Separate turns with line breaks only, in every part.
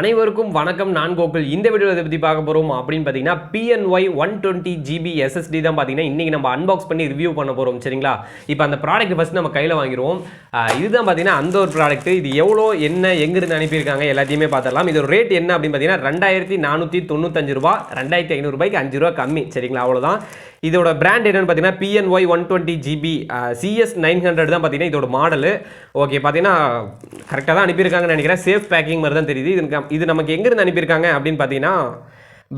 அனைவருக்கும் வணக்கம். நான் கோகுல். இந்த வீடியோவில் இதை பற்றி பார்க்க போகிறோம் அப்படின்னு பார்த்தீங்கன்னா PNY 120GB SSD தான் பார்த்தீங்கன்னா இன்றைக்கி நம்ம அன்பாக்ஸ் பண்ணி ரிவ்யூ பண்ண போகிறோம். சரிங்களா? இப்போ அந்த ப்ராடக்ட் ஃபஸ்ட் நம்ம கையில் வாங்கிடுவோம். இதுதான் பார்த்தீங்கன்னா அந்த ஒரு ப்ராடக்ட். இது எவ்வளோ என்ன எங்கிருந்து அனுப்பியிருக்காங்க எல்லாத்தையுமே பார்த்துடலாம். இதோட ரேட் என்ன அப்படின்னு பார்த்தீங்கன்னா ₹2495, ₹2500 5 கம்மி. சரிங்களா? அவ்வளோதான். இதோட பிராண்ட் என்னன்னு பார்த்தீங்கன்னா PNY 120GB CS900 தான் பார்த்தீங்கன்னா இதோட மாடலு. ஓகே, பார்த்தீங்கன்னா கரெக்டாக தான் அனுப்பியிருக்காங்கன்னு நினைக்கிறேன். சேஃப் பேக்கிங் மாதிரி தான் தெரியுது. இது நமக்கு எங்கேருந்து அனுப்பியிருக்காங்க அப்படின்னு பார்த்தீங்கன்னா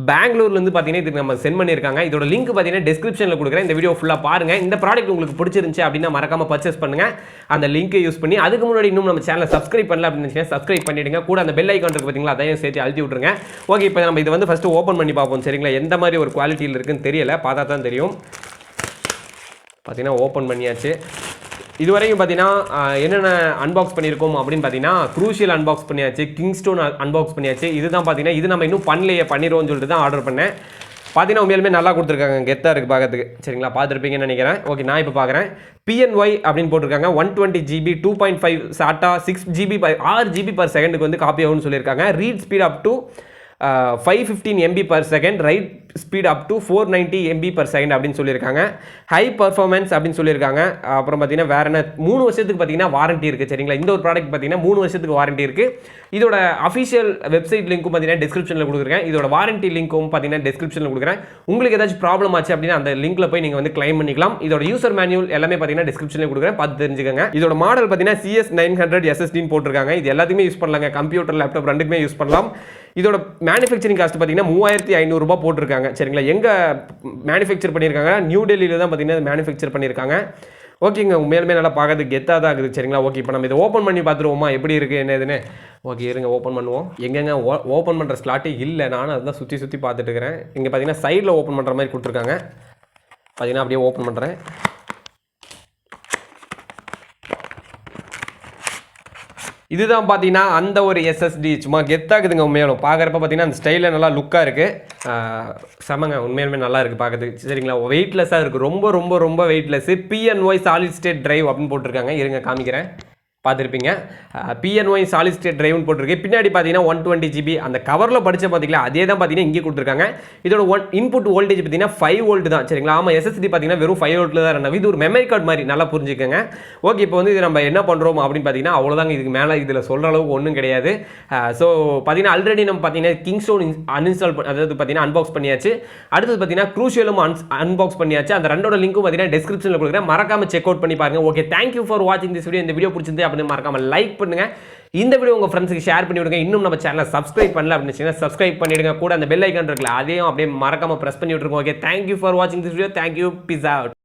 பெங்களூர்லேருந்து பார்த்தீங்கன்னா இதுக்கு நம்ம சென்ட் பண்ணியிருக்காங்க. இதோட லிங்க் பார்த்தீங்கன்னா டிஸ்கிரிப்ஷனில் கொடுக்குறேன். இந்த வீடியோ ஃபுல்லாக பாருங்கள். இந்த ப்ராடக்ட் உங்களுக்கு பிடிச்சிருந்துச்சு அப்படின்னா மறக்காமல் பர்ச்சேஸ் பண்ணுங்கள். அந்த லிங்க்கை யூஸ் பண்ணி அதுக்கு முன்னாடி இன்னும் நம்ம சேனலை சப்ஸ்கிரைப் பண்ணல அப்படின்னு நினச்சிங்கன்னா சப்ஸ்கிரைப் பண்ணிவிடுங்க. கூட அந்த பெல் ஐக்கான் இருக்குது பார்த்தீங்களா, அதையும் சேர்த்து அழுத்தி விட்ருங்க. ஓகே, இப்போ நம்ம இது ஃபஸ்ட்டு ஓப்பன் பண்ணி பார்ப்போம். சரிங்களா? எந்த மாதிரி ஒரு குவாலிட்டியில் இருக்குன்னு தெரியல, பார்த்தா தான் தெரியும். பார்த்தீங்கன்னா ஓப்பன் பண்ணியாச்சு. இதுவரைக்கும் பார்த்தீங்கன்னா என்னென்ன அன்பாக்ஸ் பண்ணியிருக்கோம் அப்படின்னு பார்த்தீங்கன்னா க்ரூஷியல் அன்பாக்ஸ் பண்ணியாச்சு, கிங்ஸ்டோன் அன்பாக்ஸ் பண்ணியாச்சு. இதுதான் பார்த்தீங்கன்னா இது நம்ம இன்னும் பண்ணிடுவோம்னு சொல்லிட்டு தான் ஆர்டர் பண்ணேன். பார்த்தீங்கன்னா உண்மையிலுமே நல்லா கொடுத்துருக்காங்க, கெத்தாக இருக்குது பார்க்கறதுக்கு. சரிங்களா? பார்த்துருப்பீங்கன்னு நினைக்கிறேன். ஓகே, நான் இப்போ பார்க்குறேன். PNY அப்படின்னு போட்டிருக்காங்க. 120GB 2.5 SATA 6GB 6GB/s வந்து காப்பி ஆகும்னு சொல்லியிருக்காங்க. Read speed up to 515 MB/s, right speed up to 490 MB/s அப்படின்னு சொல்லியிருக்காங்க. ஹை பர்ஃபார்மன்ஸ் அப்படின்னு சொல்லியிருக்காங்க. அப்புறம் பார்த்தீங்கன்னா வேறு என்ன, 3 வருஷத்துக்கு பார்த்தீங்கன்னா வாரண்ட்டி இருக்குது. சரிங்களா? இந்த ஒரு ப்ராடக்ட் பார்த்தீங்கன்னா 3 வருஷத்துக்கு வாரண்ட்டி இருக்குது. இதோட அஃபிஷியல் வெப்சைட் லிங்க்கும் பார்த்தீங்கன்னா டிஸ்கிரிப்ஷனில் கொடுக்குறேன். இதோட வாரண்ட்டி லிங்க்கும் பார்த்தீங்கன்னா டிஸ்கிரிப்ஷனில் கொடுக்குறேன். உங்களுக்கு ஏதாச்சும் ப்ராப்ளம் ஆச்சு அப்படின்னா அந்த லிங்க்கில் போய் நீங்கள் வந்து கிளைம் பண்ணிக்கலாம். இதோட யூசர் மேனுவல் எல்லாமே பார்த்தீங்கன்னா டிஸ்கிரிப்ஷனில் கொடுக்குறேன், பார்த்து தெரிஞ்சுக்கோங்க. இதோட மாடல் பார்த்தீங்கன்னா CS900 SSDன்னு போட்டிருக்காங்க. இது எல்லாத்தையுமே யூஸ் பண்ணலாங்க. கம்ப்யூட்டர், லேப்டாப் ரெண்டுக்குமே யூஸ் பண்ணலாம். இதோட மேனுஃபேக்சரிங் காஸ்ட் பார்த்தீங்கன்னா ₹3500 போட்டிருக்காங்க. சரிங்களா? எங்கே மேனுஃபேக்சர் பண்ணியிருக்காங்க? நியூ டெல்லியில் தான் பார்த்தீங்கன்னா மேனுஃபேக்சர் பண்ணியிருக்காங்க. ஓகேங்க, உண்மையிலுமே நல்லா பார்க்கறதுக்கு கெத்தாக தான் இருக்குது. சரிங்களா? ஓகே, இப்போ நம்ம இதை ஓப்பன் பண்ணி பார்த்துருவோமா எப்படி இருக்குது என்னதுன்னு. ஓகே, இருங்க ஓப்பன் பண்ணுவோம். எங்கெங்க ஓப்பன் பண்ணுற ஸ்லாட்டே இல்லை. நானும் அதுதான் சுற்றி பார்த்துட்டு இருக்கிறேன். இங்கே பார்த்தீங்கன்னா சைடில் ஓப்பன் பண்ணுற மாதிரி கொடுத்துருக்காங்க. பார்த்தீங்கன்னா அப்படியே ஓப்பன் பண்ணுறேன். இதுதான் பார்த்தீங்கன்னா அந்த ஒரு SSD. சும்மா கெத்தாக்குதுங்க உண்மையாலும். பார்க்குறப்ப பார்த்தீங்கன்னா அந்த ஸ்டைலில் நல்லா லுக்காக இருக்குது. செமங்க, உண்மையாலுமே நல்லா இருக்குது பார்க்கறதுக்கு. சரிங்களா? வெயிட்லெஸ்ஸாக இருக்குது. ரொம்ப weightless. PNY solid state drive அப்படின்னு போட்டிருக்காங்க. இருங்க காமிக்கிறேன், பார்த்துருப்பீங்க. PNY சாலிட் ஸ்டேட் டிரைவ்னு போட்டிருக்கு. பின்னாடி பார்த்தீங்கன்னா 120GB அந்த கவரில் படித்த பார்த்தீங்களா அதே தான் பார்த்தீங்கன்னா இங்கே கொடுத்துருக்காங்க. இதோட இன்புட் வோல்டேஜ் பார்த்தீங்கன்னா 5 வோல்ட் தான். சரிங்களா? ஆமாம், SSD பார்த்தீங்கன்னா வெறும் 5 வோல்ட்டில் தான் ரன் ஆகும். இது ஒரு மெமரி கார்டு மாதிரி, நல்லா புரிஞ்சுக்கோங்க. ஓகே, இப்போ வந்து இது நம்ம என்ன பண்ணுறோம் அப்படின்னு பார்த்தீங்கன்னா அவ்வளோதாங்க. இதுக்கு மேலே இதில் சொல்கிற அளவுக்கு ஒன்றும் கிடையாது. ஸோ பார்த்தீங்கன்னா ஆல்ரெடி நம்ம பார்த்தீங்கன்னா கிங்ஸ்டோன் அன்இன்ஸ்டால் அதாவது பார்த்தீங்கன்னா அன்பாக்ஸ் பண்ணியாச்சு. அடுத்தது பார்த்தீங்கன்னா க்ரூஷியலும் அன்பாக்ஸ் பண்ணியாச்சு. அந்த ரெண்டோட லிங்க்கும் பார்த்தீங்கன்னா டிஸ்கிரிப்ஷனில் கொடுக்குறேன். மறக்காம செக் அவுட் பண்ணி பாருங்க. ஓகே, தேங்க்யூ ஃபார் வாட்சிங் திஸ் வீடியோ. இந்த வீடியோ பிடிச்சிருந்து அப்படின்னு மறக்காம லைக் பண்ணுங்க. இந்த வீடியோ உங்க ஃப்ரெண்ட்ஸ்க்கு ஷேர் பண்ணி விடுங்க. இன்னும் நம்ம சேனலை சப்ஸ்கிரைப் பண்ணல அப்படின்னு சப்ஸ்கிரைப் பண்ணிடுங்க. கூட அந்த பெல் ஐக்கான் இருக்குல்ல அதையும் அப்படியே மறக்காம பிரஸ் பண்ணி விட்டுருங்க. ஓகே, தேங்க்யூ ஃபார் வாட்சிங் this video. Thank you. Peace out.